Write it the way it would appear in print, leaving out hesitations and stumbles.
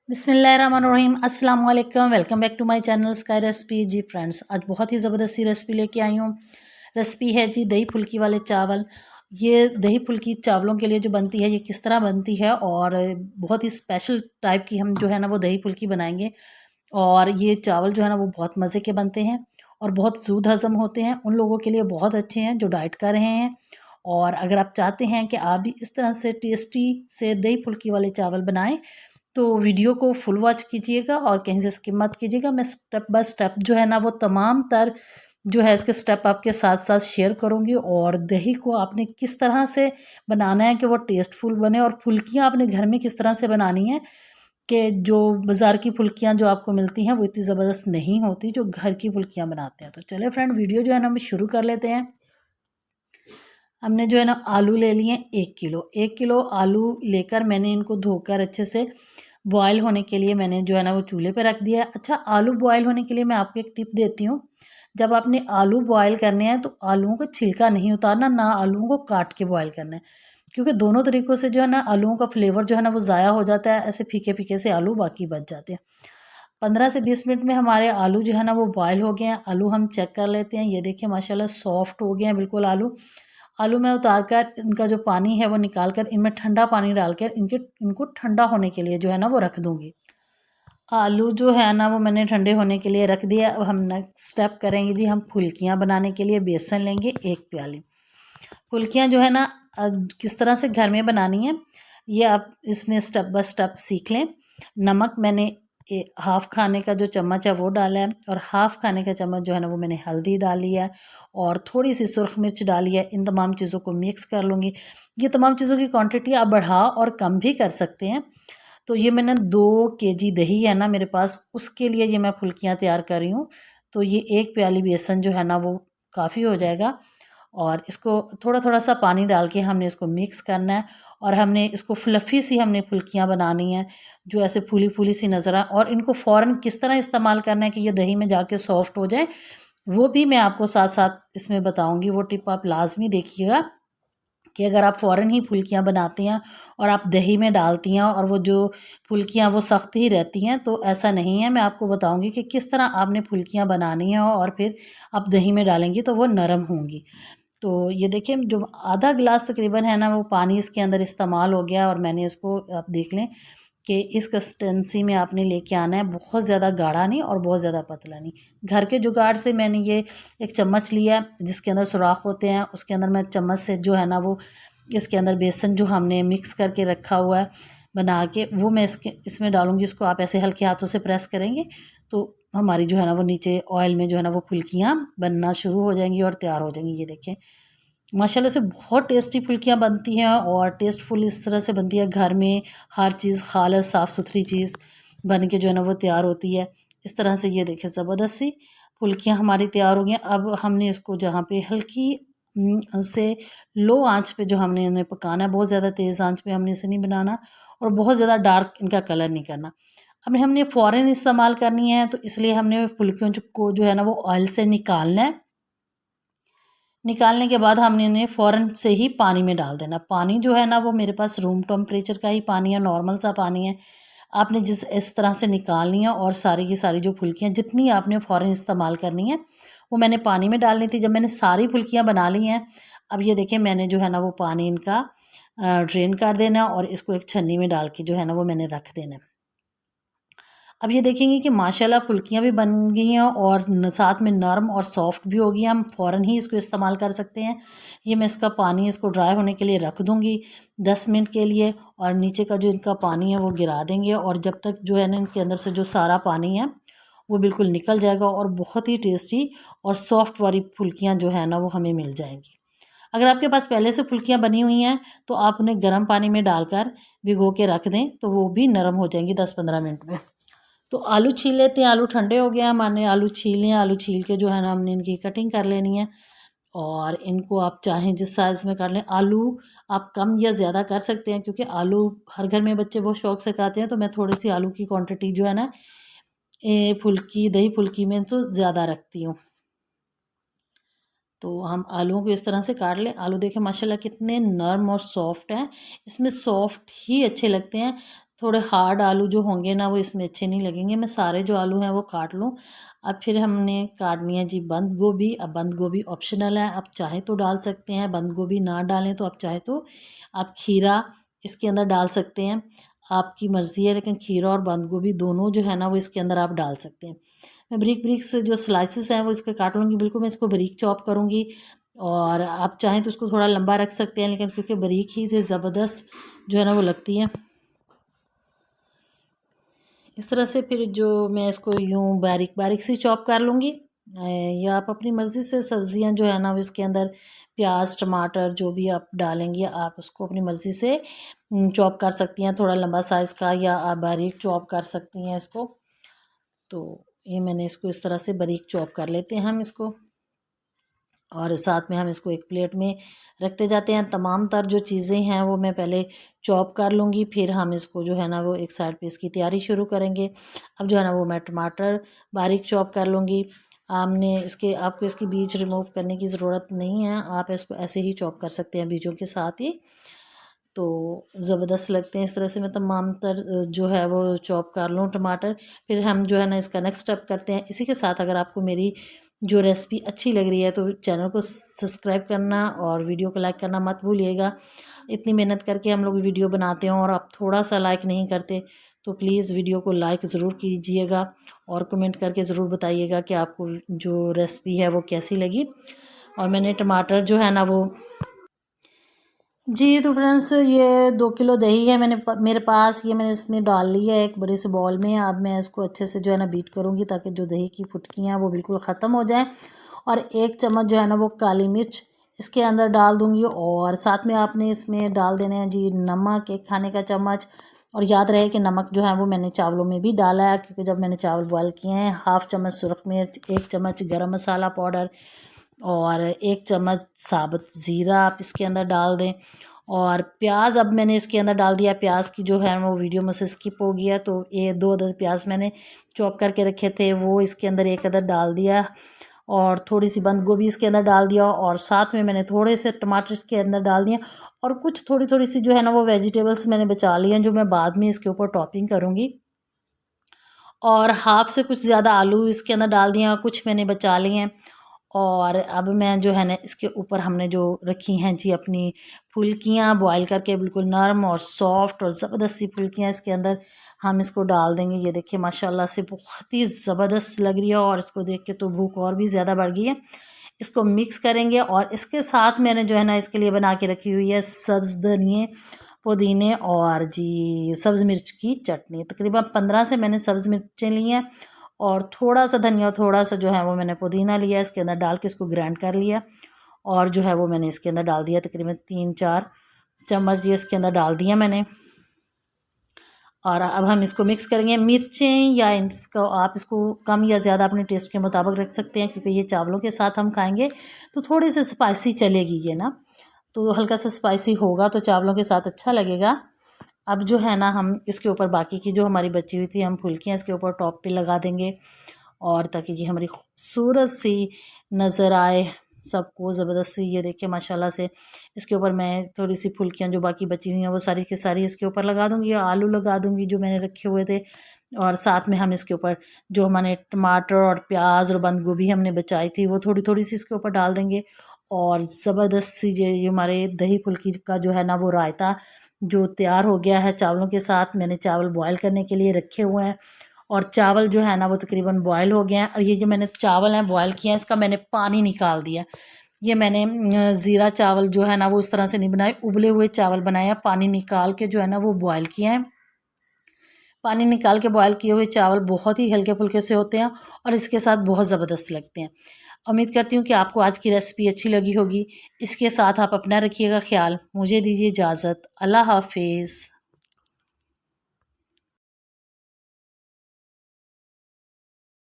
बिस्मिल्लाहिर्रहमानिर्रहीम अस्सलाम वालेकुम। Welcome back to my channel sky recipe. जी फ्रेंड्स, आज बहुत ही ज़बरदस्त सी रेसिपी लेके आई हूँ। रेसिपी है जी दही फुल्की वाले चावल। ये दही फुल्की चावलों के लिए जो बनती है, ये किस तरह बनती है और बहुत ही स्पेशल टाइप की हम जो है ना वो दही फुल्की बनाएंगे। और ये चावल जो है ना वो बहुत मज़े के बनते हैं और बहुत ज़ूद हज़म होते हैं। उन लोगों के लिए बहुत अच्छे हैं जो डाइट कर रहे हैं। और अगर आप चाहते हैं कि आप भी इस तरह से टेस्टी से दही फुल्की वाले चावल बनाएं, तो वीडियो को फुल वॉच कीजिएगा और कहीं से स्किप मत कीजिएगा। मैं स्टेप बाय स्टेप जो है ना वो तमाम तर जो है इसके स्टेप आपके साथ साथ शेयर करूँगी। और दही को आपने किस तरह से बनाना है कि वो टेस्टफुल बने, और फुल्कियाँ आपने घर में किस तरह से बनानी है कि जो बाज़ार की फुल्कियाँ जो आपको मिलती हैं वो इतनी ज़बरदस्त नहीं होती जो घर की फुल्कियाँ बनाते हैं। तो चलिए फ्रेंड, वीडियो जो है ना हम शुरू कर लेते हैं। हमने जो है ना आलू ले लिए 1 किलो। 1 किलो आलू लेकर मैंने इनको धोकर अच्छे से बॉयल होने के लिए मैंने जो है ना वो चूल्हे पे रख दिया है। अच्छा, आलू बॉयल होने के लिए मैं आपको एक टिप देती हूँ। जब आपने आलू बॉयल करने हैं तो आलूओं का छिलका नहीं उतारना, ना आलूओं को काट के बॉयल करना है, क्योंकि दोनों तरीक़ों से जो है ना आलूओं का फ्लेवर जो है ना वो ज़ाया हो जाता है। ऐसे फीके-फीके से आलू बाकी बच जाते हैं। 15 से 20 मिनट में हमारे आलू जो है ना वो बॉयल हो गए हैं। आलू हम चेक कर लेते हैं। ये देखिए माशाल्लाह सॉफ्ट हो गए हैं बिल्कुल आलू। आलू मैं उतार कर इनका जो पानी है वो निकाल कर इनमें ठंडा पानी डालकर इनको ठंडा होने के लिए जो है ना वो रख दूँगी। आलू जो है ना वो मैंने ठंडे होने के लिए रख दिया। अब हम नेक्स्ट स्टेप करेंगे जी, हम फुल्कियाँ बनाने के लिए बेसन लेंगे 1 प्याली। फुल्कियाँ जो है ना किस तरह से घर में बनानी है ये आप इसमें स्टेप बाय स्टेप सीख लें। नमक मैंने हाफ़ खाने का जो चम्मच है वो डाला है, और हाफ़ खाने का चम्मच जो है ना वो मैंने हल्दी डाली है, और थोड़ी सी सुर्ख मिर्च डाली है। इन तमाम चीज़ों को मिक्स कर लूँगी। ये तमाम चीज़ों की क्वांटिटी आप बढ़ा और कम भी कर सकते हैं। तो ये मैंने 2 केजी दही है ना मेरे पास, उसके लिए ये मैं फुल्कियाँ तैयार कर रही हूँ। तो ये 1 प्याली बेसन जो है ना वो काफ़ी हो जाएगा। और इसको थोड़ा-थोड़ा सा पानी डाल के हमने इसको मिक्स करना है, और हमने इसको फ्लफ़ी सी हमने फुल्कियाँ बनानी हैं, जो ऐसे फूली-फूली सी नज़र आए। और इनको फ़ौरन किस तरह इस्तेमाल करना है कि ये दही में जाके सॉफ्ट हो जाए, वो भी मैं आपको साथ-साथ इसमें बताऊँगी। वो टिप आप लाज़मी देखिएगा कि अगर आप फ़ौरन ही फुल्कियाँ बनाती हैं और आप दही में डालती हैं और वो जो फुल्कियाँ वो सख्त ही रहती हैं, तो ऐसा नहीं है। मैं आपको बताऊँगी कि किस तरह आपने फुल्कियाँ बनानी हैं और फिर आप दही में डालेंगी तो वो नरम होंगी। तो ये देखिए जो आधा गिलास तकरीबन है ना वो पानी इसके अंदर इस्तेमाल हो गया, और मैंने इसको आप देख लें कि इस कंसिस्टेंसी में आपने लेके आना है। बहुत ज़्यादा गाढ़ा नहीं और बहुत ज़्यादा पतला नहीं। घर के जुगाड़ से मैंने ये एक चम्मच लिया जिसके अंदर सुराख होते हैं, उसके अंदर मैं चम्मच से जो है ना वो इसके अंदर बेसन जो हमने मिक्स करके रखा हुआ है बना के, वो मैं इसमें डालूँगी। इसको आप ऐसे हल्के हाथों से प्रेस करेंगे तो हमारी जो है ना वो नीचे ऑयल में जो है ना वो फुल्कियाँ बनना शुरू हो जाएंगी और तैयार हो जाएंगी। ये देखें माशाल्लाह से बहुत टेस्टी फुल्कियाँ बनती हैं, और टेस्टफुल इस तरह से बनती है। घर में हर चीज़ खालिस साफ़ सुथरी चीज़ बन के जो है ना वो तैयार होती है इस तरह से। ये देखिए ज़बरदस्त सी फुल्कियाँ हमारी तैयार हो गई हैं। अब हमने इसको जहाँ पे हल्की से लो आंच पे जो हमने इन्हें पकाना है, बहुत ज़्यादा तेज़ आंच पे हमने इसे नहीं बनाना, और बहुत ज़्यादा डार्क इनका कलर नहीं करना। अब हमने फ़ौरन इस्तेमाल करनी है, तो इसलिए हमने फुल्कियों को जो है ना वो ऑयल से निकालना है। निकालने के बाद हमने इन्हें फ़ौरन से ही पानी में डाल देना। पानी जो है ना वो मेरे पास रूम टेम्परेचर का ही पानी है, नॉर्मल सा पानी है। आपने जिस इस तरह से निकालनी है, और सारी की सारी जो फुल्कियाँ जितनी आपने फ़ौरन इस्तेमाल करनी है वो मैंने पानी में डालनी थी। जब मैंने सारी फुल्कियाँ बना ली हैं, अब ये देखिए मैंने जो है ना वो पानी इनका ड्रेन कर देना है, और इसको एक छन्नी में डाल के जो है ना वो मैंने रख देना है। अब ये देखेंगे कि माशाल्लाह फुल्कियाँ भी बन गई हैं और साथ में नरम और सॉफ्ट भी हो गई हैं। हम फ़ौरन ही इसको इस्तेमाल कर सकते हैं। ये मैं इसका पानी इसको ड्राई होने के लिए रख दूँगी 10 मिनट के लिए, और नीचे का जो इनका पानी है वो गिरा देंगे, और जब तक जो है ना इनके अंदर से जो सारा पानी है वो बिल्कुल निकल जाएगा, और बहुत ही टेस्टी और सॉफ्ट वाली फुल्कियाँ जो है ना वो हमें मिल जाएंगी। अगर आपके पास पहले से फुल्कियाँ बनी हुई हैं तो आप उन्हें गर्म पानी में डालकर भिगो के रख दें, तो वो भी नरम हो जाएंगी 10-15 मिनट में। तो आलू छील लेते हैं। आलू ठंडे हो गए हैं, मैंने आलू छील लिए। आलू छील के जो है ना हमने इनकी कटिंग कर लेनी है, और इनको आप चाहें जिस साइज़ में कर लें। आलू आप कम या ज़्यादा कर सकते हैं, क्योंकि आलू हर घर में बच्चे बहुत शौक से खाते हैं। तो मैं थोड़ी सी आलू की क्वांटिटी जो है ना फुल्की दही फुल्की में तो ज़्यादा रखती हूँ। तो हम आलूओं को इस तरह से काट लें। आलू देखें माशाल्लाह कितने नरम और सॉफ्ट हैं। इसमें सॉफ्ट ही अच्छे लगते हैं। थोड़े हार्ड आलू जो होंगे ना वो इसमें अच्छे नहीं लगेंगे। मैं सारे जो आलू हैं वो काट लूँ। अब फिर हमने काटनी है जी बंद गोभी। अब बंद गोभी ऑप्शनल है, आप चाहे तो डाल सकते हैं, बंद गोभी ना डालें तो आप चाहे तो आप खीरा इसके अंदर डाल सकते हैं, आपकी मर्ज़ी है। लेकिन खीरा और बंद गोभी दोनों जो है ना वो इसके अंदर आप डाल सकते हैं। मैं बारीक बारीक से जो स्लाइसेस हैं वो इसके काट लूँगी, बिल्कुल मैं इसको बारीक चॉप करूँगी। और आप चाहें तो उसको थोड़ा लंबा रख सकते हैं, लेकिन क्योंकि बारीक ही से ज़बरदस्त जो है ना वो लगती है। इस तरह से फिर जो मैं इसको यूँ बारीक बारीक सी चॉप कर लूँगी। या आप अपनी मर्ज़ी से सब्ज़ियाँ जो है ना वो इसके अंदर प्याज टमाटर जो भी आप डालेंगे आप उसको अपनी मर्ज़ी से चॉप कर सकती हैं, थोड़ा लंबा साइज़ का, या आप बारीक चॉप कर सकती हैं इसको। तो ये मैंने इसको इस तरह से बारीक चॉप कर लेते हैं हम इसको, और साथ में हम इसको एक प्लेट में रखते जाते हैं। तमाम तर जो चीज़ें हैं वो मैं पहले चॉप कर लूँगी, फिर हम इसको जो है ना वो एक साइड पे इसकी तैयारी शुरू करेंगे। अब जो है ना वो मैं टमाटर बारीक चॉप कर लूँगी। आपने इसके आपको इसकी बीज रिमूव करने की ज़रूरत नहीं है, आप इसको ऐसे ही चॉप कर सकते हैं बीजों के साथ ही, तो ज़बरदस्त लगते हैं। इस तरह से मैं तमाम तर जो है वो चॉप कर लूँ टमाटर। फिर हम जो है ना इसका नेक्स्ट स्टेप करते हैं। इसी के साथ अगर आपको मेरी जो रेसिपी अच्छी लग रही है तो चैनल को सब्सक्राइब करना और वीडियो को लाइक करना मत भूलिएगा। इतनी मेहनत करके हम लोग वीडियो बनाते हैं और आप थोड़ा सा लाइक नहीं करते, तो प्लीज़ वीडियो को लाइक ज़रूर कीजिएगा और कमेंट करके ज़रूर बताइएगा कि आपको जो रेसिपी है वो कैसी लगी। और मैंने टमाटर जो है ना वो जी, तो फ्रेंड्स ये 2 किलो दही है मेरे पास, ये मैंने इसमें डाल लिया है एक बड़े से बॉल में। अब मैं इसको अच्छे से जो है ना बीट करूँगी ताकि जो दही की फुटकियाँ हैं वो बिल्कुल ख़त्म हो जाएँ। और 1 चम्मच जो है ना वो काली मिर्च इसके अंदर डाल दूँगी, और साथ में आपने इसमें डाल देने हैं जी नमक 1 खाने का चम्मच। और याद रहे कि नमक जो है वो मैंने चावलों में भी डाला है, क्योंकि जब मैंने चावल बॉयल किए हैं। हाफ़ चम्मच सुरख मिर्च, 1 चम्मच गरम मसाला पाउडर और 1 चम्मच साबुत ज़ीरा आप इसके अंदर डाल दें। और प्याज अब मैंने इसके अंदर डाल दिया। प्याज की जो है वो वीडियो मुझसे स्किप हो गया, तो ये 2 अदद प्याज मैंने चॉप करके रखे थे वो इसके अंदर 1 अदद डाल दिया। और थोड़ी सी बंद गोभी इसके अंदर डाल दिया, और साथ में मैंने थोड़े से टमाटर इसके अंदर डाल दिए। और कुछ थोड़ी थोड़ी सी जो है ना वो वेजिटेबल्स मैंने बचा ली हैं, जो मैं बाद में इसके ऊपर टॉपिंग करूँगी। और हाफ से कुछ ज़्यादा आलू इसके अंदर डाल दिए, और कुछ मैंने बचा लिए हैं। और अब मैं जो है ना इसके ऊपर हमने जो रखी हैं जी अपनी फुल्कियाँ बॉयल करके, बिल्कुल नरम और सॉफ्ट और ज़बरदस्त सी फुल्कियाँ इसके अंदर हम इसको डाल देंगे। ये देखिए माशाल्लाह से बहुत ही ज़बरदस्त लग रही है, और इसको देख के तो भूख और भी ज़्यादा बढ़ गई है। इसको मिक्स करेंगे, और इसके साथ मैंने जो है ना इसके लिए बना के रखी हुई है सब्ज़ धनिए पुदीने और जी सब्ज़ मिर्च की चटनी। तकरीबन 15 से मैंने सब्ज़ मिर्चें ली हैं, और थोड़ा सा धनिया, थोड़ा सा जो है वो मैंने पुदीना लिया, इसके अंदर डाल के इसको ग्राइंड कर लिया। और जो है वो मैंने इसके अंदर डाल दिया, तकरीबन 3-4 चम्मच ये इसके अंदर डाल दिया मैंने। और अब हम इसको मिक्स करेंगे। मिर्चें या इसको आप इसको कम या ज़्यादा अपने टेस्ट के मुताबिक रख सकते हैं, क्योंकि ये चावलों के साथ हम खाएंगे तो थोड़ी सी स्पाइसी चलेगी ये ना, तो हल्का सा स्पाइसी होगा तो चावलों के साथ अच्छा लगेगा। अब जो है ना हम इसके ऊपर बाकी की जो हमारी बची हुई थी हम फुल्कियाँ इसके ऊपर टॉप पे लगा देंगे, और ताकि ये हमारी खूबसूरत सी नज़र आए सबको ज़बरदस्त सी। ये देखिए माशाल्लाह से इसके ऊपर मैं थोड़ी सी फुल्कियाँ जो बाकी बची हुई हैं वो सारी की सारी इसके ऊपर लगा दूँगी, या आलू लगा दूँगी जो मैंने रखे हुए थे। और साथ में हम इसके ऊपर जो हमने टमाटर और प्याज और बंद गोभी हमने बचाई थी वो थोड़ी थोड़ी सी इसके ऊपर डाल देंगे। और ज़बरदस्त सी ये हमारे दही फुल्की का जो है ना वो रायता जो तैयार हो गया है चावलों के साथ। मैंने चावल बॉयल करने के लिए रखे हुए हैं, और चावल जो है ना वो तकरीबन बॉयल हो गए हैं। और ये जो मैंने चावल हैं बॉयल किए हैं इसका मैंने पानी निकाल दिया। ये मैंने ज़ीरा चावल जो है ना वो इस तरह से नहीं बनाए, उबले हुए चावल बनाए हैं, पानी निकाल के जो है ना वो बॉयल किए हैं। पानी निकाल के बॉयल किए हुए चावल बहुत ही हल्के फुल्के से होते हैं, और इसके साथ बहुत ज़बरदस्त लगते हैं। उम्मीद करती हूँ कि आपको आज की रेसिपी अच्छी लगी होगी। इसके साथ आप अपना रखिएगा ख्याल। मुझे दीजिए इजाज़त। अल्लाह हाफिज़।